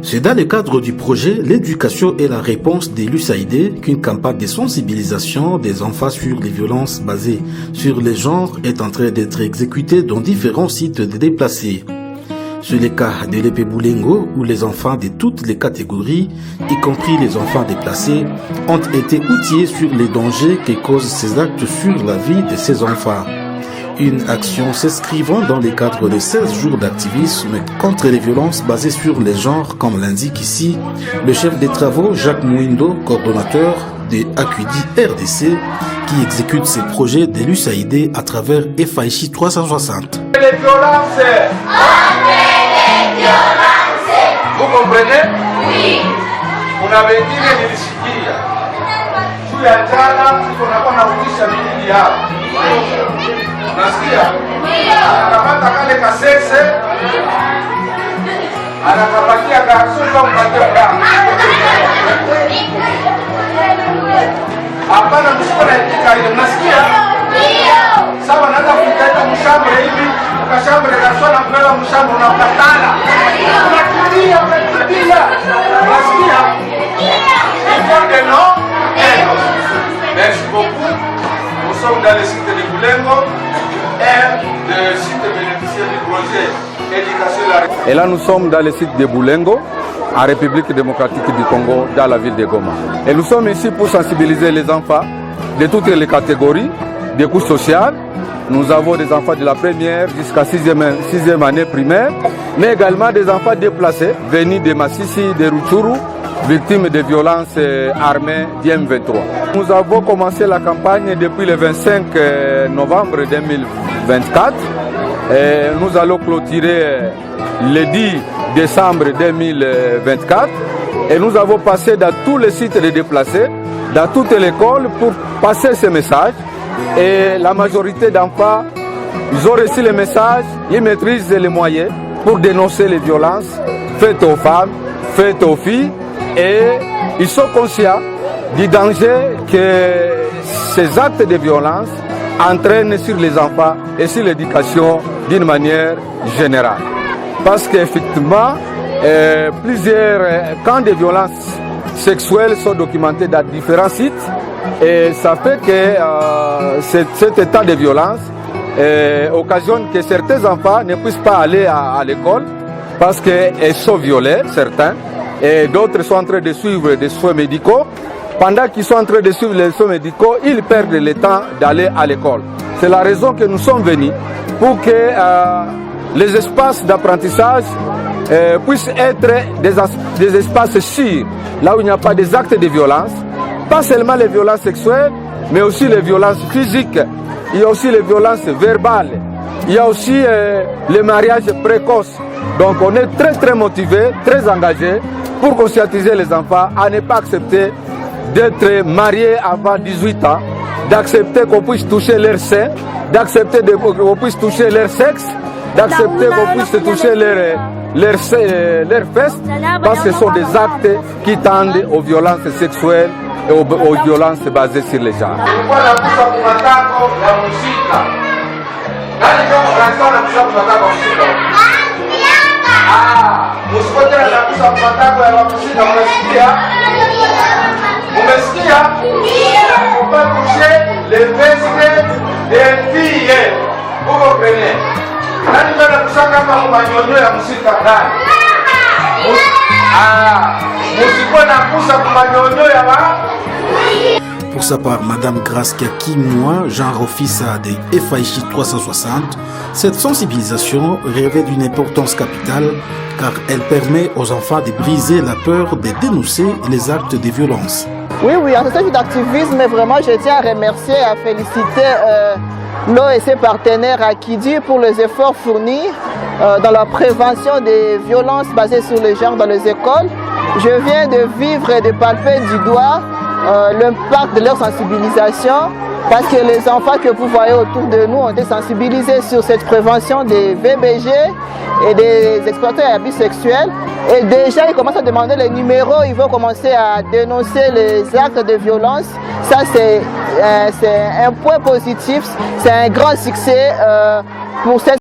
C'est dans le cadre du projet L'éducation et la réponse de l'USAID qu'une campagne de sensibilisation des enfants sur les violences basées sur les genres est en train d'être exécutée dans différents sites de déplacés. C'est le cas de l'Épée Boulengo où les enfants de toutes les catégories, y compris les enfants déplacés, ont été outillés sur les dangers que causent ces actes sur la vie de ces enfants. Une action s'inscrivant dans le cadre de 16 jours d'activisme contre les violences basées sur les genres, comme l'indique ici le chef des travaux Jacques Mouindo, coordonnateur de Acudi RDC, qui exécute ces projets de l'USAID à travers FAICHI 360. Les violences. Vous comprenez? Oui. Unawengine nilisikia juu ya jana tunakuwa na kuisha bidii yao. Nasikia? Anapata kale kasese. Anakapatia garso kwa mpatia mdamu. Hapana mshikona etika ile. Nasikia? Ndio. Sawa naanza kuitaita mshambre hivi. Ukashambre garso na kubeba mshambre unakatana. Unakimbia. Nasikia? Merci beaucoup. Nous sommes dans le site de Boulengo, le site bénéficiaire du projet Éducation et la réponse. Et là, nous sommes dans le site de Boulengo, en République démocratique du Congo, dans la ville de Goma. Et nous sommes ici pour sensibiliser les enfants de toutes les catégories, des couches sociales. Nous avons des enfants de la première jusqu'à 6e année primaire, mais également des enfants déplacés, venus de Massissi, de Rutshuru, victimes de violences armées d'M23. Nous avons commencé la campagne depuis le 25 novembre 2024. Et nous allons clôturer le 10 décembre 2024. Et nous avons passé dans tous les sites de déplacés, dans toute l'école pour passer ce message. Et la majorité d'enfants, ils ont reçu le message, ils maîtrisent les moyens pour dénoncer les violences faites aux femmes, faites aux filles. Et ils sont conscients du danger que ces actes de violence entraînent sur les enfants et sur l'éducation d'une manière générale. Parce qu'effectivement, plusieurs camps de violences sexuelles sont documentés dans différents sites. Et ça fait que cet état de violence occasionne que certains enfants ne puissent pas aller à l'école parce qu'ils sont violés, certains. Et d'autres sont en train de suivre des soins médicaux. Pendant qu'ils sont en train de suivre les soins médicaux, ils perdent le temps d'aller à l'école. C'est la raison que nous sommes venus pour que les espaces d'apprentissage puissent être des espaces sûrs, là où il n'y a pas des actes de violence. Pas seulement les violences sexuelles, mais aussi les violences physiques. Il y a aussi les violences verbales. Il y a aussi les mariages précoces. Donc on est très motivés, très engagés pour conscientiser les enfants à ne pas accepter d'être mariés avant 18 ans, d'accepter qu'on puisse toucher leur sein, d'accepter qu'on puisse toucher leur sexe, d'accepter qu'on puisse toucher leurs fesses, parce que ce sont des actes qui tendent aux violences sexuelles et aux violences basées sur les genres. On va toucher les vestes des filles. Vous comprenez? Pour sa part, Madame Grace Kakimoua, genre officer de FAICHI 360, cette sensibilisation revêt d'une importance capitale car elle permet aux enfants de briser la peur de dénoncer les actes de violence. Oui, en ce sens d'activisme, vraiment, je tiens à remercier et à féliciter l'eau et ses partenaires Acudi pour les efforts fournis dans la prévention des violences basées sur les genres dans les écoles. Je viens de vivre et de palper du doigt l'impact de leur sensibilisation parce que les enfants que vous voyez autour de nous ont été sensibilisés sur cette prévention des VBG et des exploitants et abus sexuels. Et déjà, ils commencent à demander les numéros, ils vont commencer à dénoncer les actes de violence. Ça, c'est un point positif, c'est un grand succès pour cette